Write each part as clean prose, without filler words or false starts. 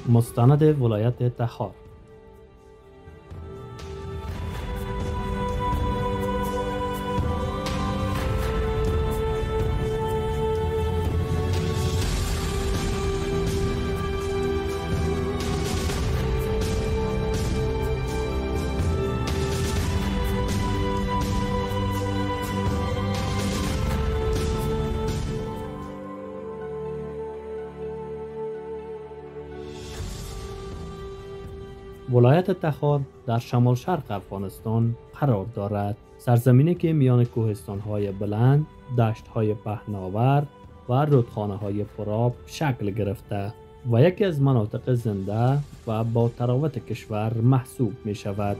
مستند ولایت تخار. ولایت تخار در شمال شرق افغانستان قرار دارد. سرزمینی که میان کوهستان‌های بلند، دشت‌های پهناور و رودخانه‌های پرآب شکل گرفته و یکی از مناطق زنده و با تراوت کشور محسوب می‌شود.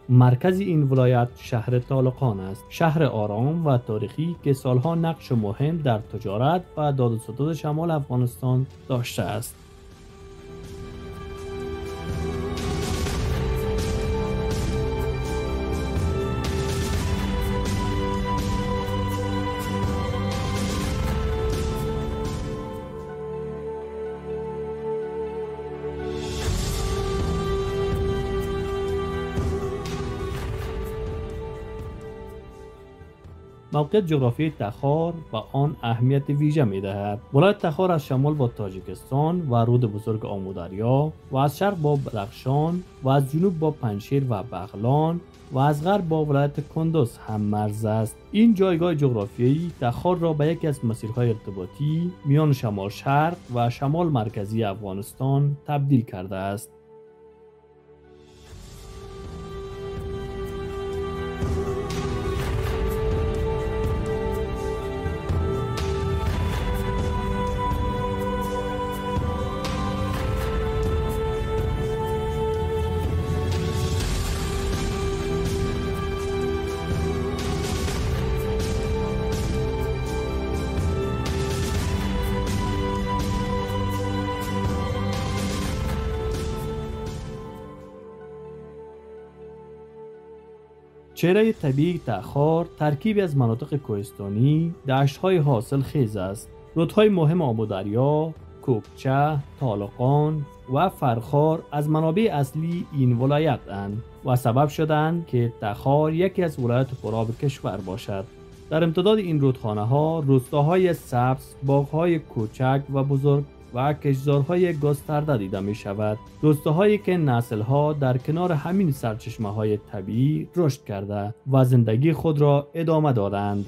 مرکز این ولایت شهر طالقان است، شهر آرام و تاریخی که سالها نقش مهم در تجارت و داد و ستد شمال افغانستان داشته است. موقعیت جغرافیایی تخار و آن اهمیت ویژه می‌دهد. ولایت تخار از شمال با تاجیکستان و رود بزرگ آمودریا و از شرق با بدخشان و از جنوب با پنجشیر و بغلان و از غرب با ولایت کندز هم مرز است. این جایگاه جغرافیایی تخار را به یکی از مسیرهای ارتباطی میان شمال شرق و شمال مرکزی افغانستان تبدیل کرده است. چهره طبیعی تخار ترکیبی از مناطق کوهستانی، دشت‌های حاصل خیز است. رودهای مهم آمودریا، کوکچه، طالقان و فرخار از منابع اصلی این ولایت اند و سبب شدند که تخار یکی از ولایت پرآب کشور باشد. در امتداد این رودخانه‌ها روستاهای سبز، باغ‌های کوچک و بزرگ و کشتزارهای گسترده دیده می شود. روستاهایی که نسل‌ها در کنار همین سرچشمه‌های طبیعی رشد کرده و زندگی خود را ادامه دادند.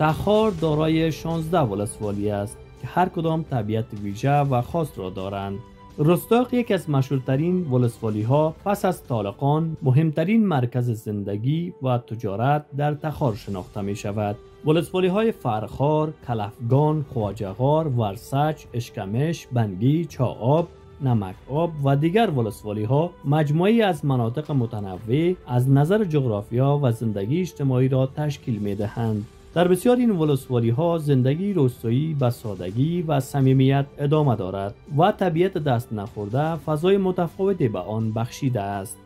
تخار دارای 16 ولسوالی است که هر کدام طبیعت ویژه و خاص را دارند. رستاق یکی از مشهورترین ولسوالی ها پس از طالقان مهمترین مرکز زندگی و تجارت در تخار شناخته می شود. ولسوالی های فرخار، کلفگان، خواجه‌غار، ورسچ، اشکمش، بنگی، چاآب، نمک آب و دیگر ولسوالی ها مجموعی از مناطق متنوع از نظر جغرافیا و زندگی اجتماعی را تشکیل می دهند. در بسیار این ولسوالی ها زندگی روستایی به سادگی و صمیمیت ادامه دارد و طبیعت دست نخورده فضای متفاوتی به آن بخشیده است.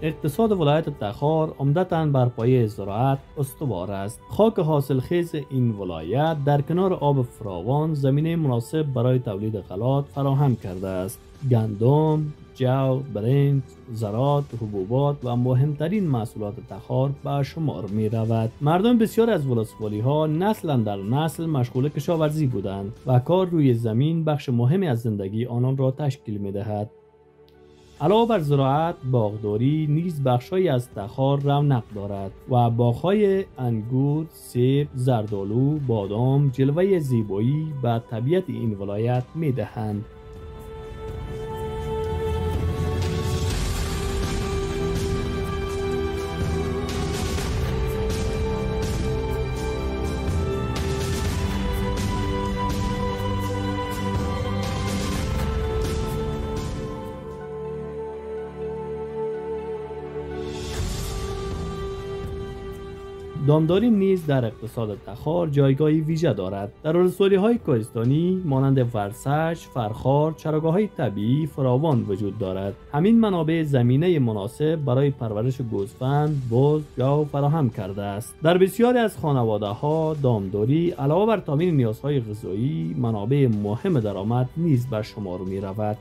اقتصاد ولایت تخار عمدتاً بر پایه زراعت استوار است. خاک حاصلخیز این ولایت در کنار آب فراوان زمینه مناسب برای تولید غلات فراهم کرده است. گندم، جو، برنج، زراعت، حبوبات و مهمترین محصولات تخار به شمار می رود. مردم بسیار از ولسوالی ها نسلا در نسل مشغول کشاورزی بودند و کار روی زمین بخش مهمی از زندگی آنان را تشکیل می دهد. علاوه بر زراعت، باغداری نیز بخشی از تخار رونق دارد و باغ‌های انگور، سیب، زردآلو، بادام جلوه زیبایی به طبیعت این ولایت می دهند. دامداری نیز در اقتصاد تخار جایگاهی ویژه دارد. در ولسوالی‌های کوهستانی مانند ورسج، فرخار، چراگاه‌های طبیعی فراوان وجود دارد. همین منابع زمینه مناسب برای پرورش گوسفند، بز، گاو فراهم کرده است. در بسیاری از خانواده‌ها دامداری علاوه بر تامین نیازهای غذایی، منابع مهم درآمد نیز به شمار می‌رود.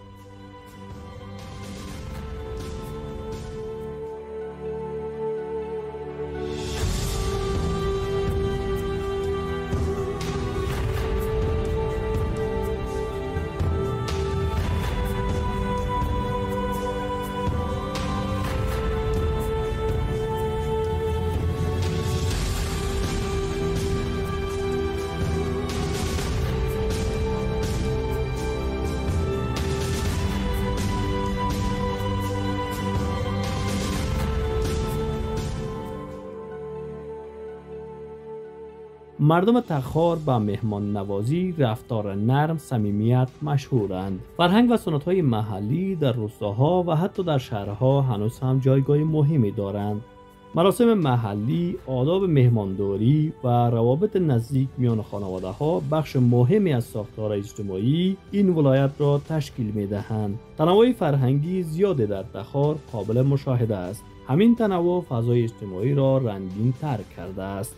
مردم تخار با مهمان نوازی، رفتار نرم، صمیمیت مشهورند. فرهنگ و سنت‌های محلی در روستاها و حتی در شهرها هنوز هم جایگاه مهمی دارند. مراسم محلی، آداب مهمانداری و روابط نزدیک میان خانواده‌ها بخش مهمی از ساختار اجتماعی این ولایت را تشکیل می‌دهند. تنوع فرهنگی زیاد در تخار قابل مشاهده است. همین تنوع فضای اجتماعی را رنگین‌تر کرده است.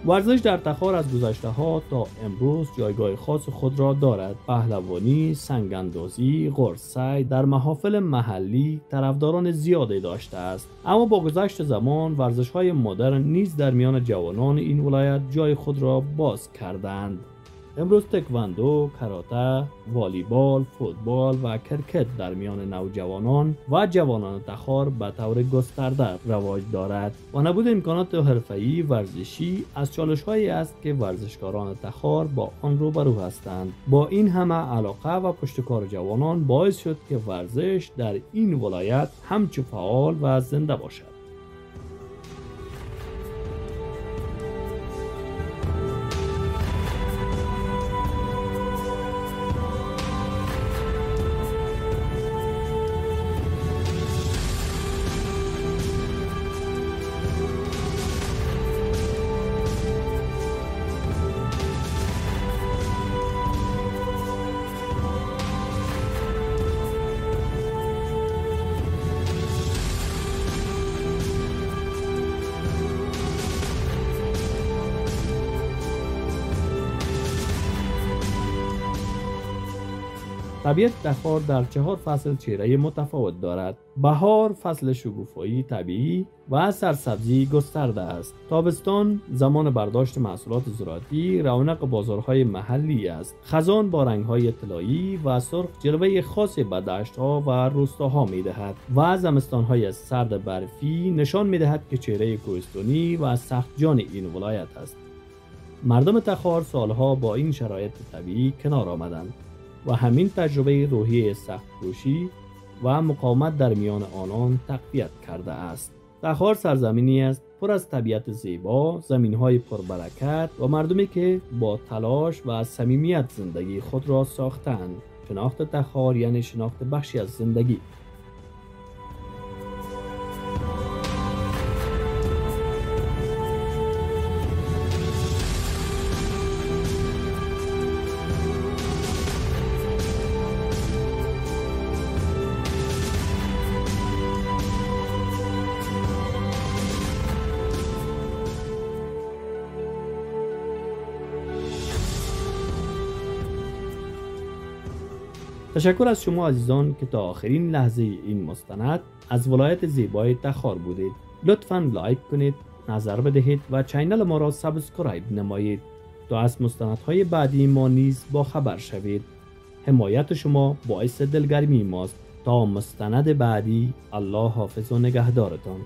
ورزش در تخار از گذشته ها تا امروز جایگاه خاص خود را دارد. پهلوانی، سنگاندازی، قرصی در محافل محلی طرفداران زیادی داشته است. اما با گذشت زمان ورزش‌های مدرن نیز در میان جوانان این ولایت جای خود را باز کردند. امروز تکواندو، کاراته، والیبال، فوتبال و کرکت در میان نوجوانان و جوانان تخار به طور گسترده رواج دارد و نبود امکانات حرفه‌ای ورزشی از چالش‌هایی است که ورزشکاران تخار با آن روبرو هستند. با این همه علاقه و پشتکار جوانان باعث شد که ورزش در این ولایت همچو فعال و زنده باشد. طبیعت تخار در 4 فصل چهره متفاوت دارد. بهار فصل شکوفایی طبیعی و سرسبزی گسترده است. تابستان زمان برداشت محصولات زراعتی، رونق بازارهای محلی است. خزان با رنگ‌های طلایی و سرخ جلوه خاصی به دشت‌ها و روستاها می‌دهد و زمستان‌های سرد برفی نشان می‌دهد که چهره کوهستانی و سخت‌جان این ولایت است. مردم تخار سالها با این شرایط طبیعی کنار آمدند و همین تجربه روحی سخت‌کوشی و مقاومت در میان آنان تقویت کرده است. تخار سرزمینی است پر از طبیعت زیبا، زمین‌های پربرکت و مردمی که با تلاش و صمیمیت زندگی خود را ساختند. شناخت تخار یعنی شناخت بخشی از زندگی. تشکر از شما عزیزان که تا آخرین لحظه این مستند از ولایت زیبای تخار بودید. لطفاً لایک کنید، نظر بدهید و چینل ما را سابسکرایب نمایید تا از مستندهای بعدی ما نیز با خبر شوید. حمایت شما باعث دلگرمی ماست. تا مستند بعدی، الله حافظ و نگهدارتان.